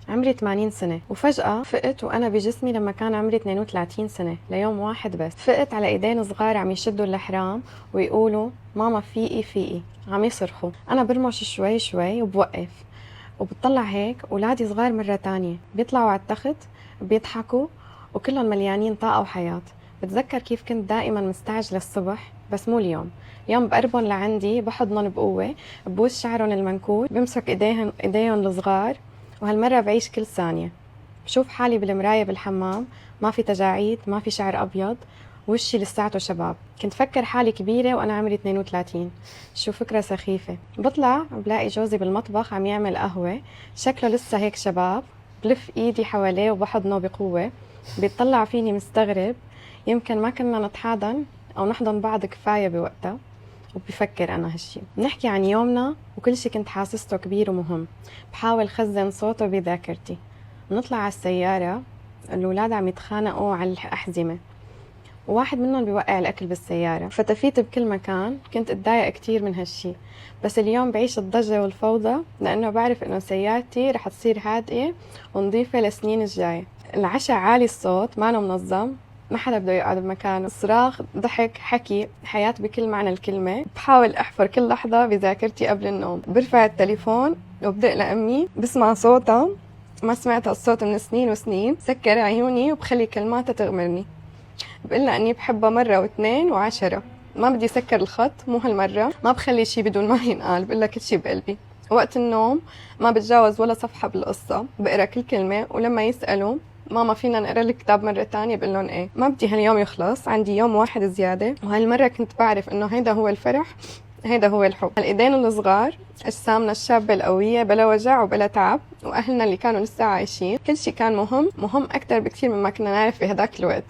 عمري 80 سنة، وفجأة فقت وأنا بجسمي لما كان عمري 32 سنة ليوم واحد بس. فقت على إيدين صغار عم يشدوا الحرام ويقولوا ماما فيقي فيقي، عم يصرخوا. أنا برمش شوي شوي وبوقف وبطلع هيك أولادي صغار مرة تانية بيطلعوا على التخت بيضحكوا وكلهم مليانين طاقة وحياة. بتذكر كيف كنت دائما مستعجلة الصبح، بس مو اليوم. اليوم بقربن لعندي، بحضنن بقوة، ببوس شعرن المنكوش، بمسك ايديهم الصغار، وهالمرة بعيش كل ثانية. بشوف حالي بالمراية بالحمام، ما في تجاعيد، ما في شعر أبيض، وشي لساته شباب. كنت فكر حالي كبيرة وأنا عمري 32. شو فكرة سخيفة. بطلع بلاقي جوزي بالمطبخ عم يعمل قهوة، شكله لسه هيك شباب. بلف إيدي حواليه وبحضنه بقوة، بيطلع فيني مستغرب. يمكن ما كنا نتحاضن أو نحضن بعض كفاية بوقتها. وبفكر أنا هالشي. بنحكي عن يومنا وكل شي كنت حاسسته كبير ومهم. بحاول خزن صوته بذاكرتي. نطلع على السيارة، الولاد عم يتخانقوا على الأحزمة، وواحد منهم بيوقع الأكل بالسيارة. فتفيت بكل مكان. كنت اتضايق كتير من هالشي، بس اليوم بعيش الضجة والفوضى لأنه بعرف إنه سيارتي رح تصير هادئة ونظيفة لسنين الجاية. العشاء عالي الصوت، ما منظم، ما حدا بده يقعد بمكانه. صراخ، ضحك، حكي، حياة بكل معنى الكلمة. بحاول أحفر كل لحظة بذاكرتي قبل النوم. برفع التليفون وبدق لأمي، بسمع صوتها، ما سمعت هالصوت من سنين وسنين. سكر عيوني وبخلي كلماتها تغمرني. بقلها اني بحبها مرة واثنين وعشرة. ما بدي سكر الخط، مو هالمرة. ما بخلي شي بدون ما ينقال، بقلها كل شي بقلبي. وقت النوم ما بتجاوز ولا صفحة بالقصة، بقرا كل كلمة. ولما يسألوا ماما فينا نقرا الكتاب مرة تانية، بقلن ايه. ما بدي هاليوم يخلص، عندي يوم واحد زيادة. وهالمرة كنت بعرف انه هيدا هو الفرح، هيدا هو الحب. الايدين الصغار، اجسامنا الشابة القوية بلا وجع وبلا تعب، واهلنا اللي كانوا لسه عايشين. كل شي كان مهم اكتر بكتير مما كنا نعرف بهداك الوقت.